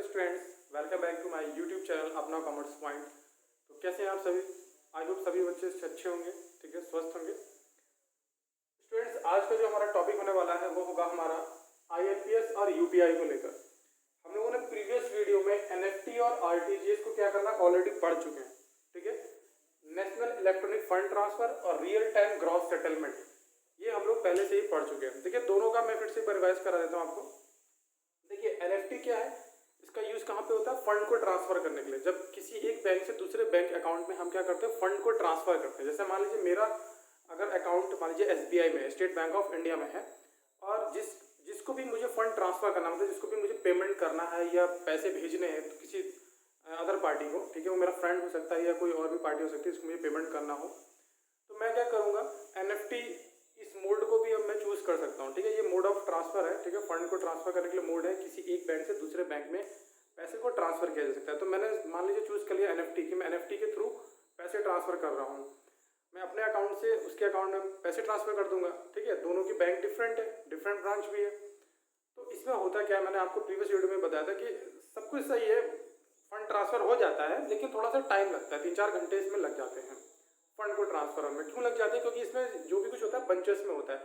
Students, welcome back to my YouTube channel अपना commerce point. तो कैसे हैं आप सभी? आई होप सभी बच्चे अच्छे होंगे, ठीक है, स्वस्थ होंगे। स्टूडेंट्स, आज का जो हमारा टॉपिक होने वाला है वो होगा हमारा आईएमपीएस और यूपीआई को लेकर। हम लोगों ने प्रीवियस वीडियो में एनएफटी और आरटीजीएस को क्या करना ऑलरेडी पढ़ चुके हैं, ठीक है। नेशनल इलेक्ट्रॉनिक फंड ट्रांसफर और रियल टाइम ग्रॉस सेटलमेंट, ये हम लोग पहले से ही पढ़ चुके हैं। देखिए, दोनों का मैं फिर से रिवाइज करा देता हूँ आपको। देखिए, एनएफटी क्या है, इसका यूज कहाँ पे होता है? फंड को ट्रांसफर करने के लिए। जब किसी एक बैंक से दूसरे बैंक अकाउंट में हम क्या करते हैं, फंड को ट्रांसफर करते हैं। जैसे मान लीजिए मेरा अगर अकाउंट मान लीजिए एसबीआई में है, स्टेट बैंक ऑफ इंडिया में है, और जिसको भी मुझे फंड ट्रांसफर करना, मतलब जिसको भी मुझे पेमेंट करना है या पैसे भेजने हैं तो किसी अदर पार्टी को, ठीक है, वो मेरा फ्रेंड हो सकता है या कोई और भी पार्टी हो सकती है, जिसको मुझे पेमेंट करना हो, तो मैं क्या करूँगा, एनएफटी इस मोड को भी अब मैं चूज कर सकता हूँ, ठीक है। ये मोड ऑफ ट्रांसफर है, ठीक है। फंड को ट्रांसफर करने के लिए मोड है, किसी एक बैंक से दूसरे बैंक में पैसे को ट्रांसफर किया जा सकता है। तो मैंने मान लीजिए चूज कर लिया एनएफटी कि मैं एनएफटी के थ्रू पैसे ट्रांसफर कर रहा हूँ। मैं अपने अकाउंट से उसके अकाउंट में पैसे ट्रांसफर कर दूंगा, ठीक है। दोनों की बैंक डिफरेंट है, डिफरेंट ब्रांच भी है। तो इसमें होता क्या है, मैंने आपको प्रीवियस वीडियो में बताया था कि सब कुछ सही है, फंड ट्रांसफर हो जाता है, लेकिन थोड़ा सा टाइम लगता है, 3-4 घंटे इसमें लग जाते हैं फंड को ट्रांसफर में। क्यों लग जाते हैं? क्योंकि इसमें जो भी कुछ होता है बंचेस में होता है।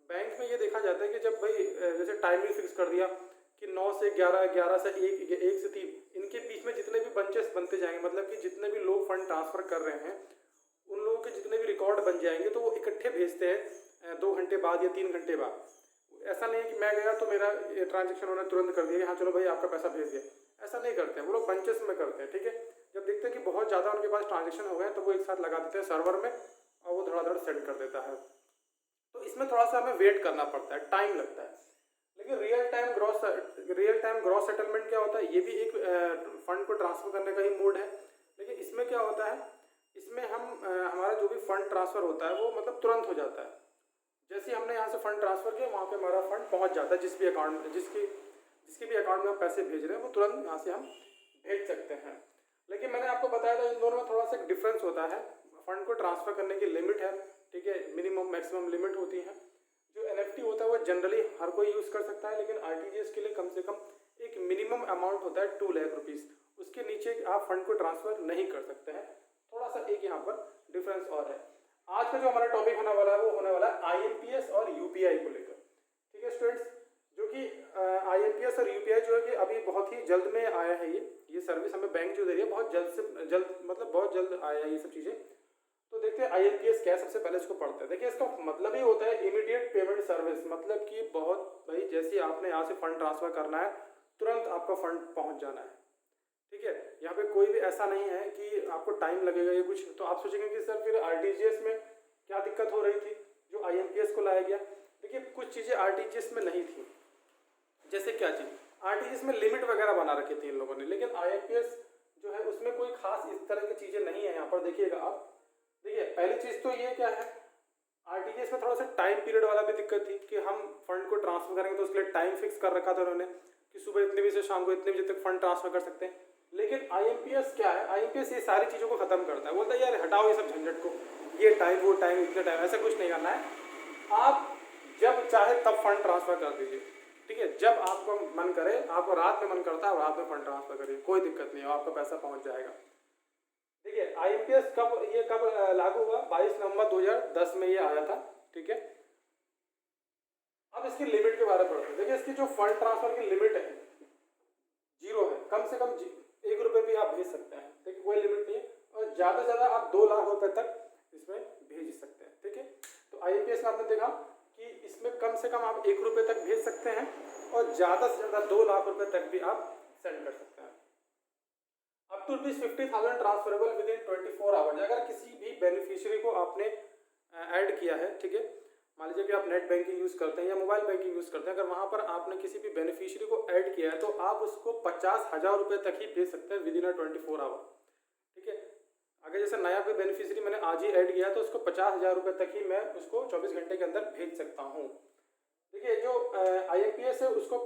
बैंक में ये देखा जाता है कि जब भाई जैसे टाइमिंग फिक्स कर दिया कि 9 से 11, 11 से 1, 1 से 3, इनके बीच में जितने भी बंचेस बनते जाएंगे, मतलब कि जितने भी लोग फंड ट्रांसफर कर रहे हैं उन लोगों के जितने भी रिकॉर्ड बन जाएंगे तो वो इकट्ठे भेजते हैं 2 घंटे बाद या 3 घंटे बाद। ऐसा नहीं है कि मैं गया तो मेरा ये ट्रांजेक्शन उन्होंने तुरंत कर दिया कि हाँ चलो भाई आपका पैसा भेज दिया, ऐसा नहीं करते हैं वो लोग, बंचेस में करते हैं, ठीक है। जब देखते हैं कि बहुत ज़्यादा उनके पास ट्रांजेक्शन हो गए तो वो एक साथ लगा देते हैं सर्वर में और वो धड़ाधड़ सेंड कर देता है। तो इसमें थोड़ा सा हमें वेट करना पड़ता है, टाइम लगता है। लेकिन रियल टाइम ग्रॉस सेटलमेंट क्या होता है? ये भी एक फंड को ट्रांसफर करने का ही मोड है। लेकिन इसमें क्या होता है, इसमें हम हमारा जो भी फंड ट्रांसफर होता है वो मतलब तुरंत हो जाता है। जैसे हमने यहाँ से फंड ट्रांसफर किया, वहाँ पे हमारा फंड पहुँच जाता है, जिस भी अकाउंट में जिसके भी अकाउंट में हम पैसे भेज रहे हैं वो तुरंत यहाँ से हम भेज सकते हैं। लेकिन मैंने आपको बताया था इन दोनों में थोड़ा सा डिफरेंस होता है। फंड को ट्रांसफर करने की लिमिट है, ठीक है, मिनिमम मैक्सिमम लिमिट होती है। जो एनएफटी होता है वो जनरली हर कोई यूज़ कर सकता है, लेकिन आरटीजीएस के लिए कम से कम एक मिनिमम अमाउंट होता है 2 लाख रुपीज़, उसके नीचे आप फंड को ट्रांसफर नहीं कर सकते हैं। थोड़ा सा एक यहाँ पर डिफरेंस और है। आज का जो हमारा टॉपिक होने वाला है वो होने वाला है आईएमपीएस और यूपीआई को लेकर, ठीक है स्टूडेंट्स। जो कि आईएमपीएस और यूपीआई जो है कि अभी बहुत ही जल्द में आया है, ये सर्विस हमें बैंक जो दे रही है बहुत जल्द से जल्द, मतलब बहुत जल्द आया है ये सब चीज़ें। तो देखते हैं आईएमपीएस क्या है, सबसे पहले इसको पढ़ते हैं। देखिए, इसका मतलब ही होता है इमीडिएट पेमेंट सर्विस, मतलब कि बहुत भाई जैसे आपने यहाँ से फंड ट्रांसफर करना है तुरंत आपका फंड पहुँच जाना है, ठीक है। यहाँ पे कोई भी ऐसा नहीं है कि आपको टाइम लगेगा या कुछ। तो आप सोचेंगे कि सर फिर आरटीजीएस में क्या दिक्कत हो रही थी जो आईएमपीएस को लाया गया? देखिए, कुछ चीज़ें आरटीजीएस में नहीं थी। जैसे क्या चीज़? आरटीजीएस में लिमिट वगैरह बना रखी थी इन लोगों ने, लेकिन आईएमपीएस जो है उसमें कोई खास इस तरह की चीज़ें नहीं है। यहाँ पर देखिएगा आप, देखिए पहली चीज़ तो ये क्या है, आरटीजीएस में थोड़ा सा टाइम पीरियड वाला भी दिक्कत थी कि हम फंड को ट्रांसफर करेंगे तो उसके लिए टाइम फिक्स कर रखा था उन्होंने कि सुबह इतने बजे से शाम को इतने बजे तक फंड ट्रांसफर कर सकते हैं। लेकिन आईएमपीएस क्या है, आईएमपीएस ये सारी चीज़ों को खत्म करता है। बोलता है यार हटाओ ये सब झंझट को, ये टाइम वो टाइम इतने टाइम, ऐसा कुछ नहीं करना है। आप जब चाहे तब फंड ट्रांसफर कर दीजिए, ठीक है। जब आपको मन करे, आपको रात में मन करता है रात में फंड ट्रांसफर करिए, कोई दिक्कत नहीं है, आपका पैसा पहुंच जाएगा। देखिए, आईएमपीएस कब लागू हुआ? 22 नवंबर 2010 में ये आया था, ठीक है। अब इसकी लिमिट के बारे में पढ़ते हैं। देखिए, इसकी जो फंड ट्रांसफर की लिमिट है 0 है, कम से कम 1 रुपये भी आप भेज सकते हैं, देखिए कोई लिमिट नहीं है। और ज़्यादा से ज़्यादा आप 2 लाख रुपए तक इसमें भेज सकते हैं, ठीक है। तो आईएमपीएस में आपने देखा कि इसमें कम से कम आप 1 रुपये तक भेज सकते हैं और ज़्यादा से ज़्यादा 2 लाख रुपए तक भी आप सेंड कर सकते हैं। Up to ₹50,000 transferable within 24 hours. अगर किसी भी बेनिफिशियरी को आपने ऐड किया है, ठीक है, मान लीजिए कि आप नेट बैंकिंग यूज़ करते हैं या मोबाइल बैंकिंग यूज़ करते हैं, अगर वहाँ पर आपने किसी भी बेनिफिशियरी को ऐड किया है तो आप उसको 50,000 रुपये तक ही भेज सकते हैं विद इन 24 आवर, ठीक है। अगर जैसे नया कोई बेनिफिशियरी मैंने आज ही ऐड किया है तो उसको 50,000 रुपये तक ही मैं उसको 24 घंटे के अंदर भेज सकता हूँ। देखिए, जो आईएमपीएस है उसको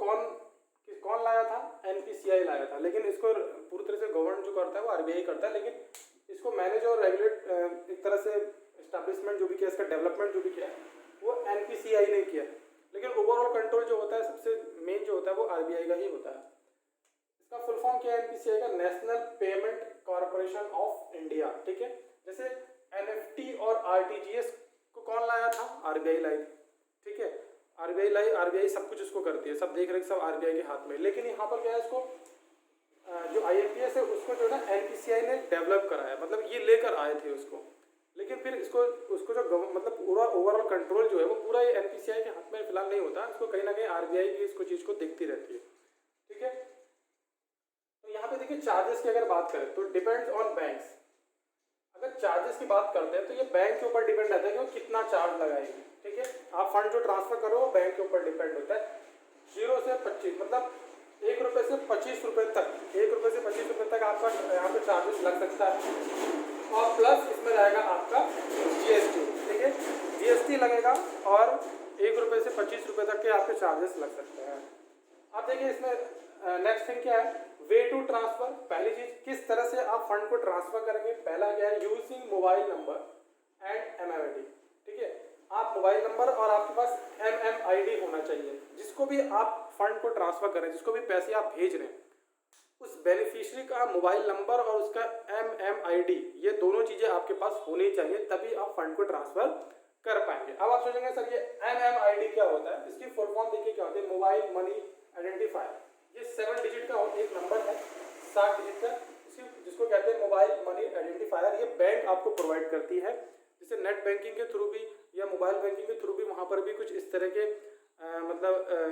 कौन लाया था? एनपीसीआई लाया था, लेकिन इसको पूरी तरह से गवर्न जो करता है वो आरबीआई करता है, लेकिन इसको मैनेज और रेगुलेट एक तरह से एस्टैब्लिशमेंट जो भी किया, इसका डेवलपमेंट जो भी किया वो एनपीसीआई ने किया। लेकिन ओवरऑल कंट्रोल जो होता है, सबसे मेन जो होता है वो आरबीआई का ही होता है। इसका फुल फॉर्म क्या है NPCI का, national payment corporation of India, ठीक है। जैसे NFT और RTGS को कौन लाया था, RBI लाई, ठीक है। RBI लाई, RBI सब कुछ उसको करती है, सब देख रेख सब RBI के हाथ में। लेकिन यहाँ पर क्या है, इसको जो IMPS है उसको जो है ना NPCI ने डेवलप कराया, मतलब ये लेकर आए थे उसको। लेकिन फिर उसको जो मतलब पूरा ओवरऑल कंट्रोल जो है वो पूरा ये NPCI के हाथ में फिलहाल नहीं होता, इसको कहीं ना कहीं RBI की इसको चीज़ को देखती रहती है, ठीक है। तो यहाँ पे देखिए चार्जेस की अगर बात करें तो डिपेंड्स ऑन बैंक्स। अगर चार्जेस की बात करते हैं तो ये बैंक के ऊपर डिपेंड रहता है कि वो कितना चार्ज लगाएगी, ठीक है। आप फंड जो ट्रांसफर करो वो बैंक के ऊपर डिपेंड होता है। 0 से 25 मतलब 1 रुपये से 25 रुपये तक, 1 रुपये से 25 रुपये तक आपका यहाँ पे चार्जेस लग सकता है। और प्लस इसमें रहेगा आपका GST, ठीक है। GST लगेगा और 1 रुपये से 25 रुपये तक के आपके चार्जेस लग सकते हैं। अब देखिए इसमें नेक्स्ट थिंग क्या है, वे टू ट्रांसफर। पहली चीज किस तरह से आप फंड को ट्रांसफर करेंगे, पहला क्या है, using mobile number and MMID, ठीक है। आप मोबाइल नंबर और आपके पास MMID होना चाहिए। जिसको भी आप फंड को ट्रांसफर करें, जिसको भी पैसे आप भेज रहे हैं, उस बेनिफिशियरी का मोबाइल नंबर और उसका MMID, ये दोनों चीजें आपके पास होनी चाहिए, तभी आप फंड को ट्रांसफर कर पाएंगे। अब आप सोचेंगे सर ये MMID क्या होता है, इसकी फुल फॉर्म देखिए क्या होती है, मोबाइल मनी आइडेंटिफायर। ये 7 डिजिट का एक नंबर है, 7 डिजिट का, जिसको कहते हैं मोबाइल मनी आइडेंटिफायर। ये बैंक आपको प्रोवाइड करती है, जैसे नेट बैंकिंग के थ्रू भी या मोबाइल बैंकिंग के थ्रू भी वहाँ पर भी कुछ इस तरह के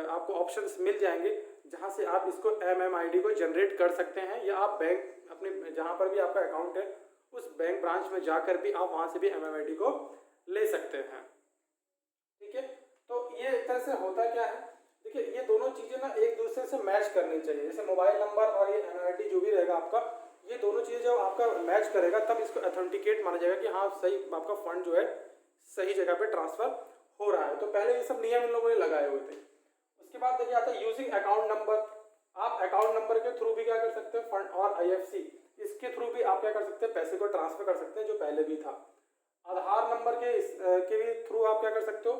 आपको ऑप्शंस मिल जाएंगे जहाँ से आप इसको MMID को जनरेट कर सकते हैं, या आप बैंक अपने जहाँ पर भी आपका अकाउंट है उस बैंक ब्रांच में जाकर भी आप वहाँ से भी MMID को ले सकते हैं, ठीक है। तो ये एक तरह से होता क्या है, देखिए ये दोनों चीजें ना एक दूसरे से मैच करनी चाहिए। जैसे मोबाइल नंबर और ये MMID जो भी रहेगा आपका, ये दोनों चीजें जब आपका मैच करेगा तब इसको ऑथेंटिकेट माना जाएगा कि हाँ सही आपका फंड जो है सही जगह पे ट्रांसफर हो रहा है। तो पहले ये सब नियम इन लोगों ने लगाए हुए थे। उसके बाद देखिए आता है यूजिंग अकाउंट नंबर। आप अकाउंट नंबर के थ्रू भी क्या कर सकते हैं, फंड और IFC इसके थ्रू भी आप क्या कर सकते हैं, पैसे को ट्रांसफर कर सकते हैं जो पहले भी था। आधार नंबर के भी थ्रू आप क्या कर सकते हो,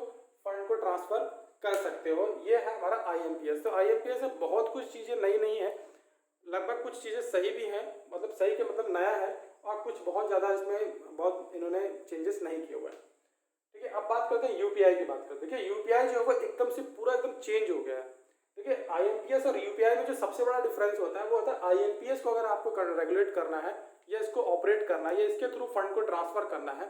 फंड को ट्रांसफर कर सकते हो। ये है हमारा IMPS। तो IMPS में बहुत कुछ चीज़ें नई नहीं है, लगभग कुछ चीज़ें सही भी हैं, मतलब सही के मतलब नया है, और कुछ बहुत ज़्यादा इसमें बहुत इन्होंने चेंजेस नहीं किए हुए हैं, ठीक है। अब बात करते हैं UPI की बात करते हैं। देखिए UPI जो है वो एकदम से पूरा एकदम चेंज हो गया है। देखिए IMPS और UPI में जो सबसे बड़ा डिफरेंस होता है वो होता है IMPS को अगर आपको रेगुलेट करना है या इसको ऑपरेट करना है या इसके थ्रू फंड को ट्रांसफर करना है,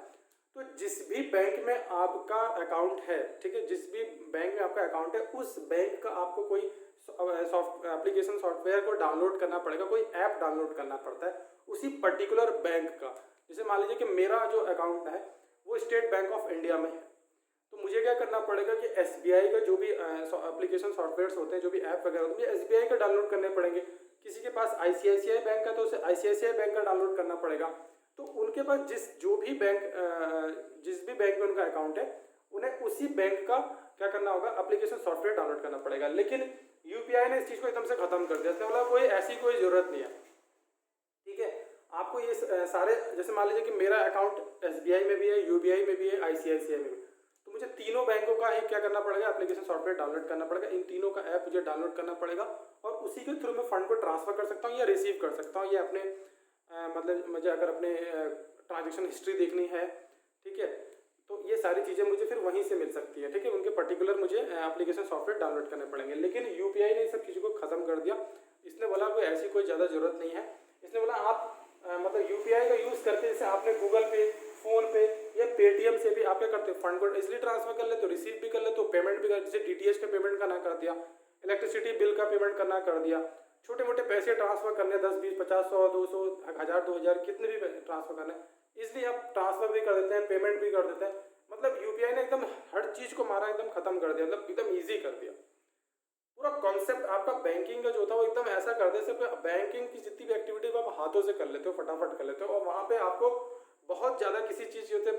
तो जिस भी बैंक में आपका अकाउंट है, ठीक है, जिस भी बैंक में आपका अकाउंट है उस बैंक का आपको कोई एप्लीकेशन सॉफ्टवेयर को डाउनलोड करना पड़ेगा, कोई ऐप डाउनलोड करना पड़ता है उसी पर्टिकुलर बैंक का। जैसे मान लीजिए कि मेरा जो अकाउंट है वो स्टेट बैंक ऑफ इंडिया में है, तो मुझे क्या करना पड़ेगा कि SBI का जो भी एप्लीकेशन सॉफ्टवेयर होते हैं, जो भी ऐप वगैरह होते हैं, SBI का डाउनलोड करने पड़ेंगे। किसी के पास ICICI बैंक का तो उसे ICICI बैंक का डाउनलोड करना पड़ेगा। तो उनके पास जिस भी बैंक में उनका अकाउंट है उन्हें उसी बैंक का क्या करना होगा, एप्लीकेशन सॉफ्टवेयर डाउनलोड करना पड़ेगा। लेकिन UPI ने इस चीज़ को एकदम से खत्म कर दिया, मतलब कोई ऐसी कोई ज़रूरत नहीं है, ठीक है। आपको ये सारे, जैसे मान लीजिए कि मेरा अकाउंट SBI में भी है, UBI में भी है, ICICI में भी, तो मुझे तीनों बैंकों का ही क्या करना पड़ेगा, एप्लीकेशन सॉफ्टवेयर डाउनलोड करना पड़ेगा। इन तीनों का ऐप मुझे डाउनलोड करना पड़ेगा और उसी के थ्रू मैं फंड को ट्रांसफर कर सकता हूँ या रिसीव कर सकता हूँ, या अपने मतलब मुझे अगर अपने ट्रांजेक्शन हिस्ट्री देखनी है, ठीक है, तो ये सारी चीज़ें मुझे फिर वहीं से मिल सकती है, ठीक है। उनके पर्टिकुलर मुझे एप्लीकेशन सॉफ्टवेयर डाउनलोड करने पड़ेंगे। लेकिन UPI ने सब चीज़ों को ख़त्म कर दिया। इसने बोला कोई ऐसी कोई ज़्यादा ज़रूरत नहीं है। इसने बोला आप मतलब UPI का यूज़ करके, जैसे आपने गूगल पे, फ़ोन पे या पेटीएम से भी आप क्या करते हो, फंड को इसलिए ट्रांसफर कर लेते हो, रिसीव भी कर लेते हो, पेमेंट भी कर, जैसे DTH का पेमेंट करना कर दिया, इलेक्ट्रिसिटी बिल का पेमेंट करना कर दिया, छोटे मोटे पैसे ट्रांसफर करने 10, 20, 50, 100, 200, 1000, 2000 कितने भी ट्रांसफर करने, इसलिए आप ट्रांसफर भी कर देते हैं, पेमेंट भी कर देते हैं। मतलब UPI ने एकदम हर चीज़ को मारा, एकदम खत्म कर दिया, मतलब एकदम ईजी कर दिया। पूरा कॉन्सेप्ट आपका बैंकिंग का जो था वो एकदम ऐसा कर दिया, सिर्फ बैंकिंग की जितनी भी एक्टिविटी आप हाथों से कर लेते हो, फटाफट कर लेते हो, और वहाँ पे आपको बहुत ज़्यादा किसी चीज़ के होते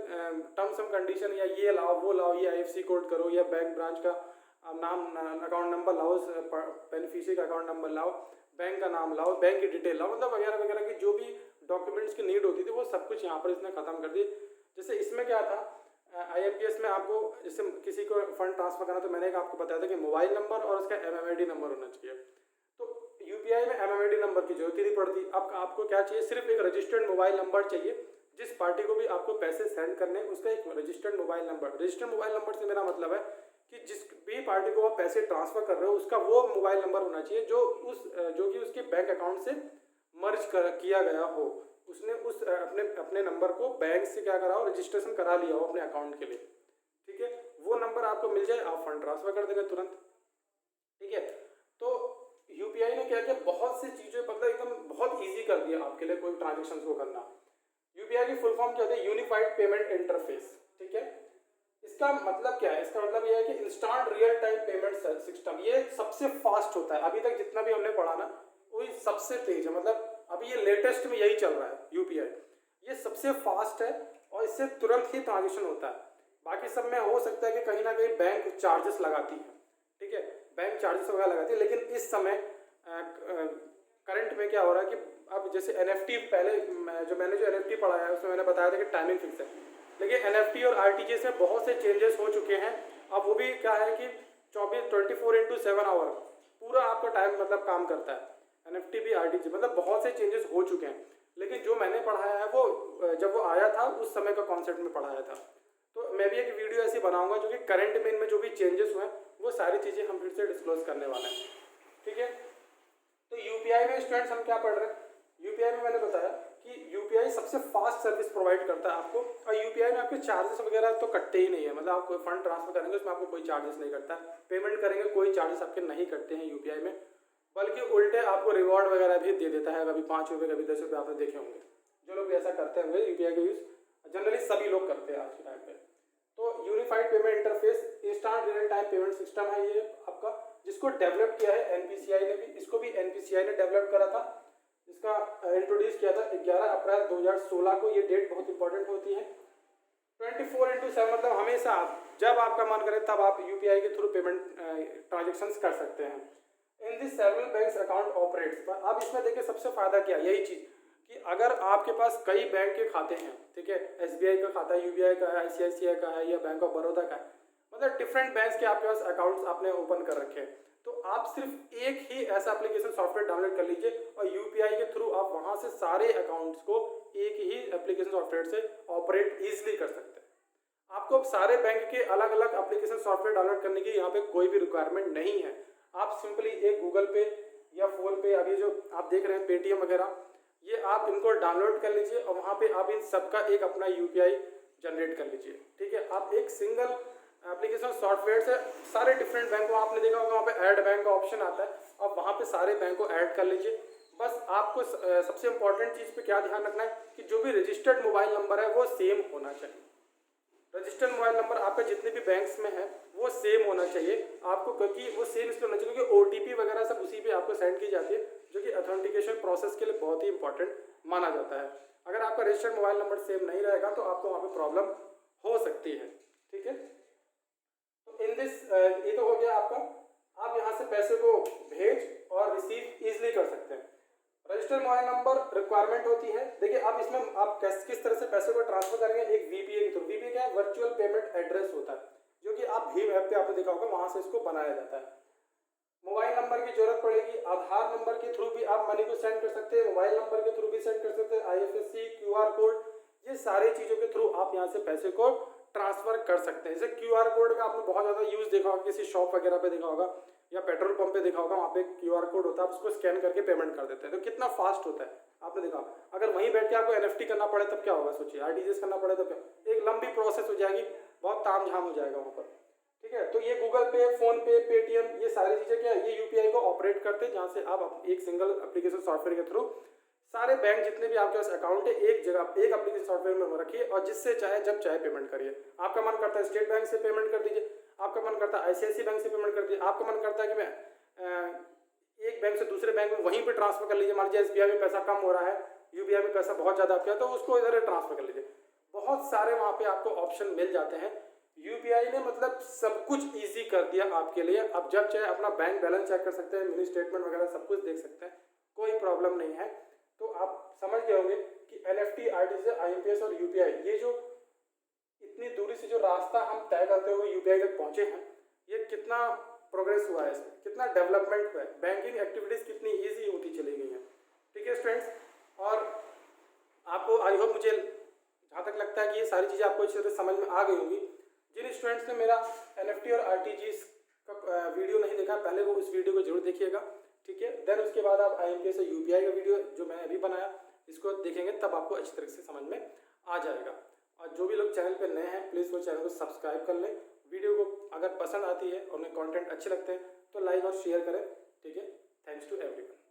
टर्म्स एंड कंडीशन, या ये लाओ वो लाओ, ये IFC कोड करो, या बैंक ब्रांच का नाम, अकाउंट नंबर लाओ, बेनिफिशियरी का अकाउंट नंबर लाओ, बैंक का नाम लाओ, बैंक की डिटेल लाओ, मतलब वगैरह वगैरह की जो भी डॉक्यूमेंट्स की नीड होती थी वो सब कुछ यहाँ पर इसने खत्म कर दी। जैसे इसमें क्या था, IMPS में आपको जैसे किसी को फंड ट्रांसफर करना, तो मैंने आपको बताया था कि मोबाइल नंबर और उसका MMID नंबर होना चाहिए। तो यूपीआई में एमएमआईडी नंबर की जरूरत ही नहीं पड़ती। अब आपको क्या चाहिए, सिर्फ एक रजिस्टर्ड मोबाइल नंबर चाहिए। जिस पार्टी को भी आपको पैसे सेंड करने उसका एक registered mobile number. Registered mobile number से मेरा मतलब है कि जिस भी पार्टी को आप पैसे ट्रांसफर कर रहे हो उसका वो मोबाइल नंबर होना चाहिए जो कि उसके बैंक अकाउंट से मर्ज किया गया हो। उसने उस अपने नंबर को बैंक से क्या करा हो, रजिस्ट्रेशन करा लिया हो अपने अकाउंट के लिए। ठीक है, वो नंबर आपको मिल जाए, आप फंड ट्रांसफर कर देंगे तुरंत। ठीक है, तो यूपीआई ने क्या किया, बहुत सी चीजें मतलब एकदम बहुत इजी कर दिया आपके लिए कोई ट्रांजेक्शन को करना। यूपीआई की फुल फॉर्म क्या होती है, यूनिफाइड पेमेंट इंटरफेस। ठीक है, इसका मतलब क्या है, इसका मतलब यह है कि instant real time payment system. ये सबसे फास्ट होता है, अभी तक जितना भी हमने पढ़ा ना वही सबसे तेज है। मतलब अभी ये लेटेस्ट में यही चल रहा है यूपीआई, ये सबसे फास्ट है और इससे तुरंत ही ट्रांजेक्शन होता है। बाकी सब में हो सकता है कि कहीं ना कहीं बैंक चार्जेस लगाती है। ठीक है, बैंक चार्जेस वगैरह लगाती है, लेकिन इस समय करंट में क्या हो रहा है कि अब जैसे एनएफटी, पहले मैंने जो एनएफटी पढ़ाया है उसमें मैंने बताया था कि टाइमिंग फिक्स है, लेकिन एनएफटी और आरटीजीएस में बहुत से चेंजेस हो चुके हैं। अब वो भी क्या है कि 24/7 आवर पूरा आपका टाइम मतलब काम करता है। एनएफटी भी आरटीजी मतलब बहुत से चेंजेस हो चुके हैं, लेकिन जो मैंने पढ़ाया है वो जब वो आया था उस समय का कॉन्सेप्ट में पढ़ाया था। तो मैं भी एक वीडियो ऐसी बनाऊंगा जो कि करंट में इनमें जो भी चेंजेस हुए वो सारी चीज़ें हम फिर से डिस्क्लोज करने वाले हैं। ठीक है, तो यूपीआई में स्टूडेंट्स हम क्या पढ़ रहे हैं, यूपीआई में मैंने बताया कि यूपीआई सबसे फास्ट सर्विस प्रोवाइड करता है आपको, और यूपीआई में आपके चार्जेस वगैरह तो कटते ही नहीं है। मतलब आप कोई फंड ट्रांसफर करेंगे उसमें आपको कोई चार्जेस नहीं कटता, पेमेंट करेंगे कोई चार्जेस आपके नहीं कटते हैं यूपीआई में, बल्कि उल्टे आपको रिवॉर्ड वगैरह भी दे देता है। कभी 5 रुपये कभी 10 रुपये आपने देखे होंगे, जो लोग भी ऐसा करते होंगे यूपीआई का यूज़ जनरली सभी लोग करते हैं आज के टाइम पे। तो unified payment interface instant real time payment system है ये आपका, जिसको डेवलप किया है एनपीसीआई ने भी। इसको भी एनपीसीआई ने डेवलप करा था, इसका इंट्रोड्यूस किया था 11 अप्रैल 2016 को। ये डेट बहुत इंपॉर्टेंट होती है। 24/7 मतलब हमेशा जब आपका मन करे तब आप यूपीआई के थ्रू पेमेंट ट्रांजेक्शन्स कर सकते हैं। In this several banks account operates. अब इसमें देखिए सबसे फायदा क्या है, यही चीज़ कि अगर आपके पास कई बैंक के खाते हैं, ठीक है, एसबीआई का खाता है, यूबीआई का है, आईसीआईसीआई का है या बैंक ऑफ बड़ौदा का है, मतलब डिफरेंट बैंक्स के आपके पास अकाउंट्स आपने ओपन कर रखे हैं, तो आप सिर्फ एक ही ऐसा एप्लीकेशन सॉफ्टवेयर डाउनलोड कर लीजिए और यूपीआई के थ्रू आप वहां से सारे अकाउंट्स को एक ही एप्लीकेशन सॉफ्टवेयर से ऑपरेट ईजिली कर सकते हैं। आपको अब सारे बैंक के अलग अलग एप्लीकेशन सॉफ्टवेयर डाउनलोड करने की यहाँ पे कोई भी रिक्वायरमेंट नहीं है। आप सिंपली एक गूगल पे या फोन पे, अभी जो आप देख रहे हैं पेटीएम वगैरह, ये आप इनको डाउनलोड कर लीजिए और वहाँ पे आप इन सबका एक अपना यूपीआई जनरेट कर लीजिए। ठीक है, आप एक सिंगल एप्लीकेशन सॉफ्टवेयर से सारे डिफरेंट बैंक को, आपने देखा होगा वहाँ पे ऐड बैंक का ऑप्शन आता है, आप वहाँ पे सारे बैंक को ऐड कर लीजिए। बस आपको सबसे इंपॉर्टेंट चीज़ पे क्या ध्यान रखना है कि जो भी रजिस्टर्ड मोबाइल नंबर है वो सेम होना चाहिए। रजिस्टर्ड मोबाइल नंबर आपके जितने भी बैंक्स में है वो सेम होना चाहिए आपको, क्योंकि वो सेम इसलिए होना चाहिए क्योंकि ओटीपी वगैरह सब उसी पे आपको सेंड की जाती है, जो कि ऑथेंटिकेशन प्रोसेस के लिए बहुत ही इंपॉर्टेंट माना जाता है। अगर आपका रजिस्टर्ड मोबाइल नंबर सेम नहीं रहेगा तो आपको वहाँ पे प्रॉब्लम हो सकती है। ठीक है, तो इन दिस ये तो हो गया आपका, आप यहाँ से पैसे को भेज और रिसीव इजिली कर सकते हैं। रजिस्टर्ड मोबाइल नंबर रिक्वायरमेंट होती है। देखिए अब इसमें आप किस तरह से पैसे को ट्रांसफर करेंगे, एक वीपीए के थ्रू। वीपीए क्या है, वर्चुअल पेमेंट एड्रेस होता है, जो कि आप भीम ऐप पे आपने देखा होगा, वहां से इसको बनाया जाता है। मोबाइल नंबर की जरूरत पड़ेगी, आधार नंबर के थ्रू भी आप मनी को सेंड कर सकते हैं, मोबाइल नंबर के थ्रू भी सेंड कर सकते हैं, आईएफएससी, क्यूआर कोड, ये सारी चीजों के थ्रू आप यहाँ से पैसे को ट्रांसफर कर सकते हैं। जैसे क्यूआर कोड का आपने बहुत ज्यादा यूज देखा होगा, किसी शॉप वगैरह पे देखा होगा या पेट्रोल पंप पे देखा होगा, वहाँ पे क्यूआर कोड होता है, आप उसको स्कैन करके पेमेंट कर देते हैं, तो कितना फास्ट होता है आपने देखा। अगर वहीं बैठ के आपको एनएफटी करना पड़े तब क्या होगा, सोचिए, आरटीजीएस करना पड़े तब क्या, एक लंबी प्रोसेस हो जाएगी, बहुत ताम झाम हो जाएगा वहाँ पर। ठीक है, तो ये गूगल पे, फोन पे, पेटीएम, ये सारी चीजें क्या है, ये यूपीआई को ऑपरेट करते हैं, जहाँ से आप एक सिंगल एप्लीकेशन सॉफ्टवेयर के थ्रू सारे बैंक जितने भी आपके पास अकाउंट है एक जगह एक एप्लीकेशन सॉफ्टवेयर में रखिए और जिससे चाहे जब चाहे पेमेंट करिए। आपका मन करता है स्टेट बैंक से पेमेंट कर दीजिए, आपका मन करता है आईसीआईसीआई बैंक से पेमेंट कर दीजिए, आपका मन करता है कि मैं एक बैंक से दूसरे बैंक में वहीं पे ट्रांसफर कर लीजिए। मान लीजिए एसबीआई में पैसा कम हो रहा है, यूपीआई में पैसा बहुत ज़्यादा आपका, तो उसको इधर ट्रांसफर कर लीजिए। बहुत सारे वहाँ पे आपको ऑप्शन मिल जाते हैं। यूपीआई ने मतलब सब कुछ ईजी कर दिया आपके लिए। आप जब चाहे अपना बैंक बैलेंस चेक कर सकते हैं, मिनी स्टेटमेंट वगैरह सब कुछ देख सकते हैं, कोई प्रॉब्लम नहीं है। तो आप समझ गए होंगे कि एनएफटी, आरटीजीएस, आईएमपीएस और यूपीआई, ये जो इतनी दूरी से जो रास्ता हम तय करते हुए यूपीआई तक पहुंचे हैं, ये कितना प्रोग्रेस हुआ है, इसमें कितना डेवलपमेंट हुआ है, बैंकिंग एक्टिविटीज़ कितनी ईजी होती चली गई हैं। ठीक है स्टूडेंट्स, और आपको आई होप, मुझे जहाँ तक लगता है कि ये सारी चीज़ें आपको अच्छी तरह समझ में आ गई होंगी। जिन स्टूडेंट्स ने मेरा NFT और RTGS का वीडियो नहीं देखा, पहले वो उस वीडियो को जरूर देखिएगा। ठीक है, देन उसके बाद आप IMPS और UPI का वीडियो जो मैंने अभी बनाया इसको देखेंगे, तब आपको अच्छी तरह से समझ में आ जाएगा। और जो भी लोग चैनल पर नए हैं प्लीज़ वो चैनल को सब्सक्राइब कर लें। वीडियो को अगर पसंद आती है और उन्हें कंटेंट अच्छे लगते हैं तो लाइक और शेयर करें। ठीक है, थैंक्स टू एवरीवन।